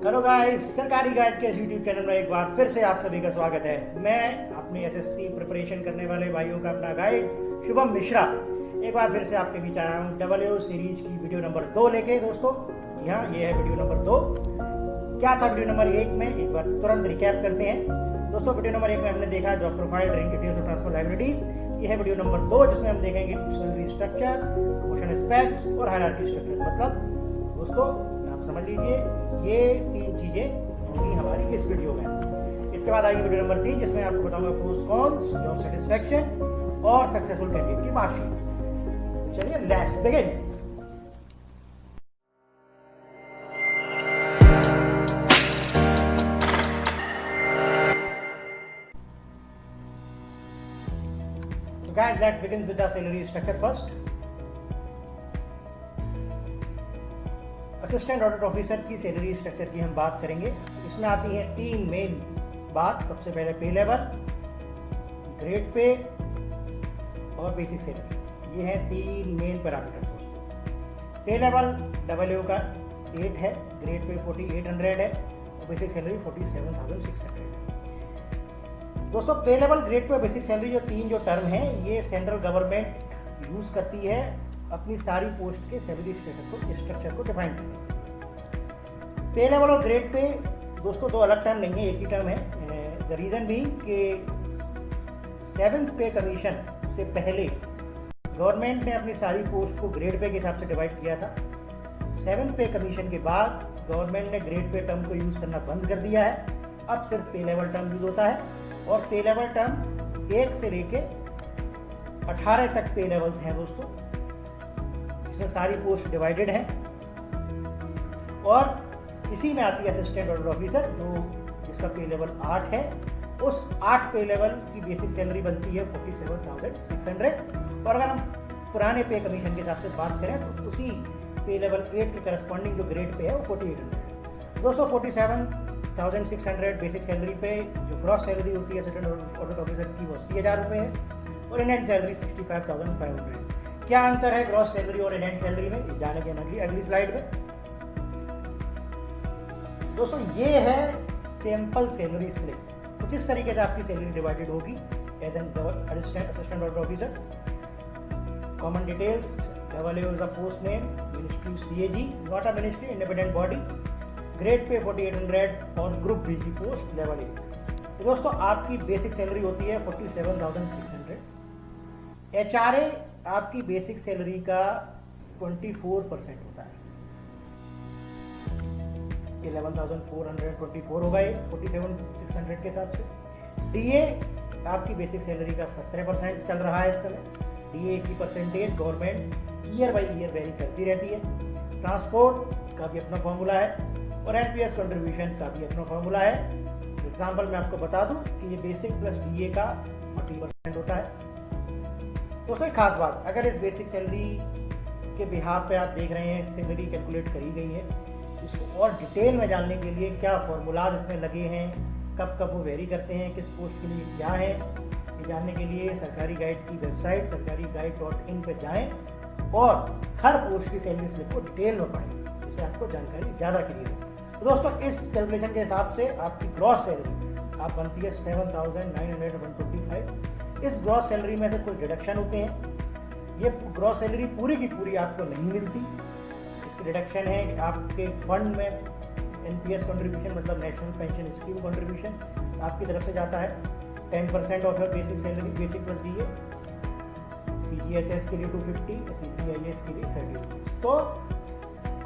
Hello guys, सरकारी guide के YouTube channel में एक बार फिर से आप सभी का स्वागत है। मैं अपनी एसएससी प्रिपरेशन करने वाले भाइयों का अपना गाइड शुभम मिश्रा एक बार फिर से आपके बीच आया हूँ डब्ल्यू सीरीज की वीडियो नंबर 2 लेके। दोस्तों यहाँ ये है वीडियो नंबर 2। क्या था वीडियो नंबर 1 में, एक बार तुरंत रिकैप करते हैं। दोस्तों वीडियो नंबर 1 में हमने देखा जॉब प्रोफाइल, ड्रेन डिटेल्स और ट्रांसफर लाइबिलिटीज। ये है वीडियो नंबर 2 जिसमें हम देखेंगे सैलरी स्ट्रक्चर, क्वेश्चन एस्पेक्ट्स और हायरार्की स्ट्रक्चर। मतलब दोस्तों आप समझ लीजिए ये 3 चीजें होंगी हमारी इस वीडियो में। इसके बाद आएगी वीडियो नंबर 3 जिसमें आपको बताऊंगा प्रोस कॉन्स, जॉब सेटिस्फेक्शन और सक्सेसफुल कैंडिडेट की मार्कशीट। तो चलिए let's begin. Guys, let's begin with the salary structure first. Assistant audit officer की सैलरी स्ट्रक्चर की हम बात करेंगे। इसमें आती है 3 मेन बात। सबसे पहले पे लेवल, ग्रेड पे और बेसिक सैलरी। ये हैं 3 मेन पैरामीटर्स दोस्तों। पे लेवल डब्ल्यू का 8 है, ग्रेड पे 4800 है और बेसिक सैलरी 47,600 है। दोस्तों पे level, grade pay, basic salary जो 3 टर्म है ये सेंट्रल गवर्नमेंट यूज करती है अपनी सारी पोस्ट के सैलरी स्ट्रक्चर को डिफाइन करने। पे लेवल और ग्रेड पे दोस्तों 2 अलग टर्म नहीं है, एक ही टर्म है। द रीजन भी कि 7th पे कमीशन से पहले गवर्नमेंट ने अपनी सारी पोस्ट को ग्रेड पे के हिसाब से डिवाइड किया था। 7th पे कमीशन के बाद गवर्नमेंट ने ग्रेड पे टर्म को यूज करना बंद कर दिया है। अब सिर्फ पे लेवल टर्म यूज होता है और पे लेवल टर्म 1 से लेके 18 तक पे लेवल्स हैं दोस्तों। इसमें सारी पोस्ट डिवाइडेड हैं और इसी में आती है असिस्टेंट ऑडिट ऑफिसर जो जिसका पे लेवल 8 है। उस 8 पे लेवल की बेसिक सैलरी बनती है 47,600 और अगर हम पुराने पे कमीशन के हिसाब से बात करें तो उसी पे लेवल 8 के करस्पॉन्डिंग जो ग्रेड पे है वो 4800 है। दोस्तों 47,600 बेसिक सैलरी पे जो ग्रॉस सैलरी होती है असिस्टेंट ऑडिट ऑफिसर की वो 80,000 रुपये है और इनहैंड सैलरी 65,500 है। क्या अंतर है ग्रॉस सैलरी और इनहैंड सैलरी में, ये जानेंगे हम अगली स्लाइड में। दोस्तों ये है सैंपल सैलरी स्लिप। कुछ इस तरीके से आपकी सैलरी डिवाइडेड होगी as an assistant audit officer. Common details, W is a post name, ministry CAG, not a ministry, independent body, grade pay 4800 और ग्रुप बी की पोस्ट लेवल 1। दोस्तों आपकी बेसिक सैलरी होती है 47,600। एचआरए आपकी बेसिक सैलरी का 24% होता है। 11,424 होगा ये 47,600 के हिसाब से। डीए आपकी बेसिक सैलरी का 17% चल रहा है इस समय। डीए की percentage government year by year very करती रहती है। ट्रांसपोर्ट का भी अपना फॉर्मूला है और एनपीएस कंट्रीब्यूशन का भी अपना फॉर्मूला है। एग्जाम्पल मैं आपको बता दूं कि ये बेसिक प्लस डीए का 40% होता है। दोस्तों एक खास बात, अगर इस बेसिक सैलरी के बिहाफ पे आप देख रहे हैं सैलरी कैलकुलेट करी गई है, इसको और डिटेल में जानने के लिए क्या फॉर्मूलाज इसमें लगे हैं, कब कब वो वेरी करते हैं, किस पोस्ट के लिए क्या है, ये जानने के लिए सरकारी गाइड की वेबसाइट sarkarigaid.in पे जाएं और हर पोस्ट की सैलरी स्लिप को डिटेल में पढ़ें, जिससे आपको जानकारी ज़्यादा क्लियर हो। तो दोस्तों इस कैलकुलेशन के हिसाब से आपकी ग्रॉस सैलरी आप बनती है 7,925। इस ग्रॉस सैलरी में से कुछ डिडक्शन होते हैं। ये ग्रॉस सैलरी पूरी की पूरी आपको नहीं मिलती। इसके डिडक्शन है कि आपके फंड में एनपीएस कंट्रीब्यूशन मतलब नेशनल पेंशन स्कीम कंट्रीब्यूशन आपकी तरफ से जाता है 10% of your basic salary, basic plus DA. CGHS के लिए 250, सीजीआईएस के लिए 30 रुपीज। तो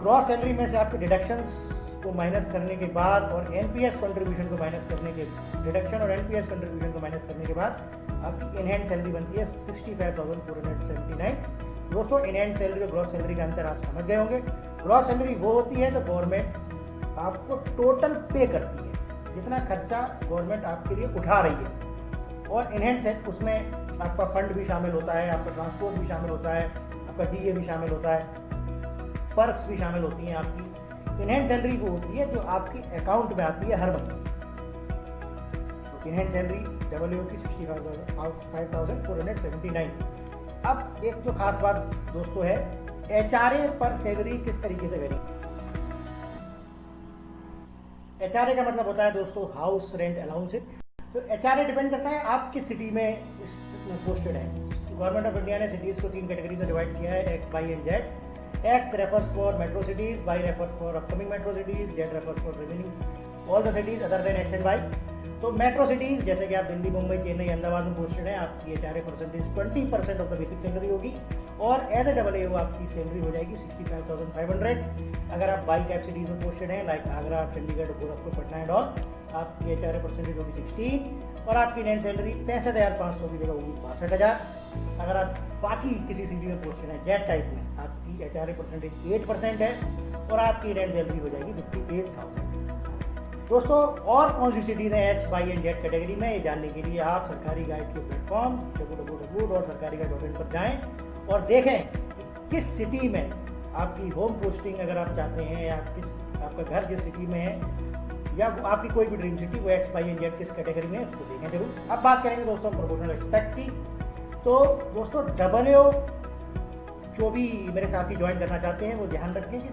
ग्रॉस सैलरी में से आपके डिडक्शंस को माइनस करने के बाद और एनपीएस कंट्रीब्यूशन को माइनस करने के डिडक्शन और एनपीएस कंट्रीब्यूशन को माइनस करने के बाद आपकी इनहैंड सैलरी बनती है 65,479। दोस्तों इनहैंड सैलरी और ग्रॉस सैलरी का अंतर आप समझ गए होंगे। ग्रॉस सैलरी वो होती है तो गवर्नमेंट आपको टोटल पे करती है, जितना खर्चा गवर्नमेंट आपके लिए उठा रही है। और इनहैंड उसमें आपका फंड भी शामिल होता है, आपका ट्रांसपोर्ट भी शामिल होता है, आपका डीए भी शामिल होता है, पर्क्स भी शामिल होती हैं आपकी। इनहैंड सैलरी वो होती है जो आपके अकाउंट में आती है हर महीने। तो इनहैंड सैलरी डब्ल्यू की 65,479। अब एक जो खास बात दोस्तों है, एचआरए पर सैलरी किस तरीके से वेरी। HRA का मतलब होता है दोस्तों हाउस रेंट अलाउंसेस। तो HRA डिपेंड करता है आप किस सिटी में पोस्टेड है। गवर्नमेंट ऑफ इंडिया ने सिटीज़ को 3 कैटेगरी से डिवाइड किया है, X, Y and Z। X refers for metro cities, Y refers for upcoming metro cities, Z refers for remaining all the cities other than X and Y। तो metro cities जैसे कि आप दिल्ली, मुंबई, चेन्नई, अहमदाबाद में posted हैं, आपकी HRA percentage 20% of the basic salary होगी और as A double AO आपकी सैलरी हो जाएगी 65,500। अगर आप बाई कैप सिटीज़ में पोस्टेड हैं like Agra, Chandigarh, Gorakhpur, Patna and all, आपकी HRA परसेंटेज होगी 16 और आपकी नेट सैलरी 65,500 की जगह होगी 62,000। अगर आप बाकी किसी सिटी में पोस्टेड हैं जेड टाइप में, आपकी HRA परसेंटेज 8% है और आपकी नेट सैलरी हो जाएगी 58,000। दोस्तों और कौन सी सिटीज़ हैं X, Y and Z category में, ये जानने के लिए आप सरकारी गाइड के प्लेटफॉर्म www.sarkariguide.in पर जाएं और देखें कि किस सिटी में आपकी होम पोस्टिंग अगर आप चाहते हैं या आपका घर जिस सिटी में है या आपकी कोई भी ड्रीम सिटी वो X, Y एंड Z किस कैटेगरी में है, इसको देखें जरूर। अब बात करेंगे दोस्तों प्रोपोर्शनल एस्पेक्ट की। तो दोस्तों AO जो भी मेरे साथी ज्वाइन करना चाहते हैं वो ध्यान रखें कि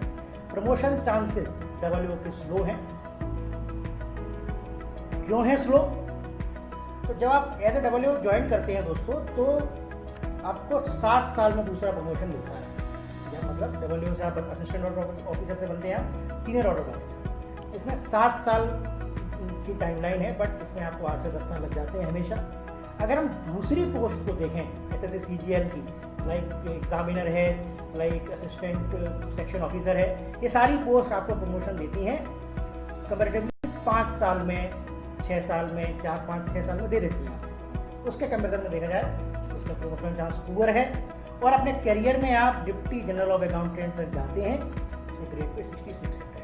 प्रमोशन चांसेस AO के स्लो हैं। क्यों है स्लो? तो जब आप एज ए AO ज्वाइन करते हैं दोस्तों तो आपको 7 साल में दूसरा प्रमोशन मिलता है। या मतलब AO से आप असिस्टेंट ऑडिट ऑफिसर से बनते हैं आप सीनियर ऑडिट ऑफिसर। इसमें 7 साल की टाइमलाइन है, बट इसमें आपको 8 से 10 साल लग जाते हैं हमेशा। अगर हम दूसरी पोस्ट को देखें SSC CGL की, लाइक एग्जामिनर है, लाइक असिस्टेंट सेक्शन ऑफिसर है, ये सारी पोस्ट आपको प्रमोशन देती हैं कंपेरेटिवली 5 साल में, 6 साल में, 4-5-6 साल में दे देती हैं आप। उसके कंपेरिजन में देखा जाए उसका प्रमोशन चांस पुअर है और अपने करियर में आप डिप्टी जनरल ऑफ अकाउंटेंट तक जाते हैं, इसके ग्रेड पे 6600 है।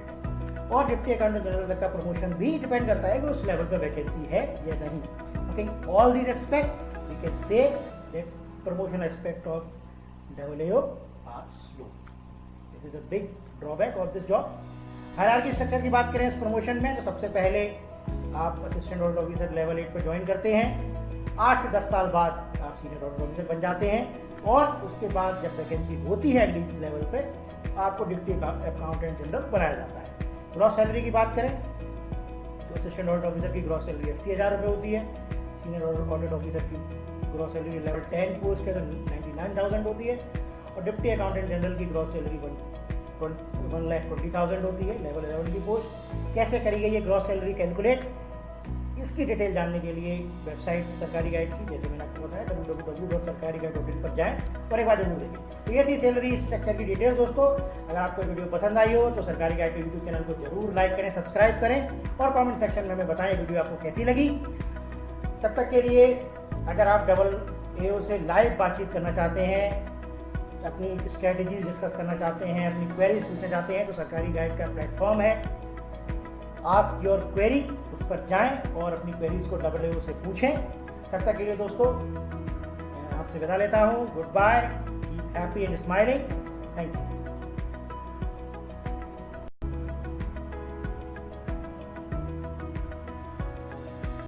और डिप्टी अकाउंटेंट जनरल तक का प्रमोशन भी डिपेंड करता है कि उस लेवल पे वैकेंसी है या नहीं। Okay, all these expect we can say that promotion aspect of AO are slow. This is a big drawback of this job. Hierarchy structure की बात करें इस प्रमोशन में तो सबसे पहले आप असिस्टेंट ऑडिट ऑफिसर लेवल 8 पर ज्वाइन करते हैं। 8 से 10 साल बाद आप सीनियर ऑडिट ऑफिसर बन जाते हैं और उसके बाद जब वैकेंसी होती है अगली लेवल पे आपको डिप्टी अकाउंटेंट जनरल बनाया जाता है। ग्रॉस सैलरी की बात करें तो असिस्टेंट ऑडिट ऑफिसर की ग्रॉस सैलरी 80,000 रुपये होती है। सीनियर ऑडिट ऑफिसर की ग्रॉस सैलरी लेवल 10 पोस्ट है तो 99,000 होती है और डिप्टी अकाउंटेंट जनरल की ग्रॉस सैलरी 1,20,000 होती है लेवल 11 की पोस्ट। कैसे करी गई ये ग्रॉस सैलरी कैलकुलेट, इसकी डिटेल जानने के लिए वेबसाइट सरकारी गाइड की, जैसे मैंने आपको बताया www.sarkariguide.in पर जाएं और एक बार जरूर देखें। तो ये थी सैलरी स्ट्रक्चर की डिटेल्स दोस्तों। अगर आपको वीडियो पसंद आई हो तो सरकारी गाइड के यूट्यूब चैनल को जरूर लाइक करें, सब्सक्राइब करें और कमेंट सेक्शन में हमें बताएं वीडियो आपको कैसी लगी। तब तक के लिए अगर आप AO से लाइव बातचीत करना चाहते हैं, अपनी स्ट्रेटजीज डिस्कस करना चाहते हैं, अपनी क्वेरीज पूछना चाहते हैं तो सरकारी गाइड का प्लेटफॉर्म है आस्क योर क्वेरी, उस पर जाएं और अपनी क्वेरीज को AO से पूछें। तब तक के लिए दोस्तों मैं आपसे विदा लेता हूं। Goodbye, keep happy and smiling. Thank you.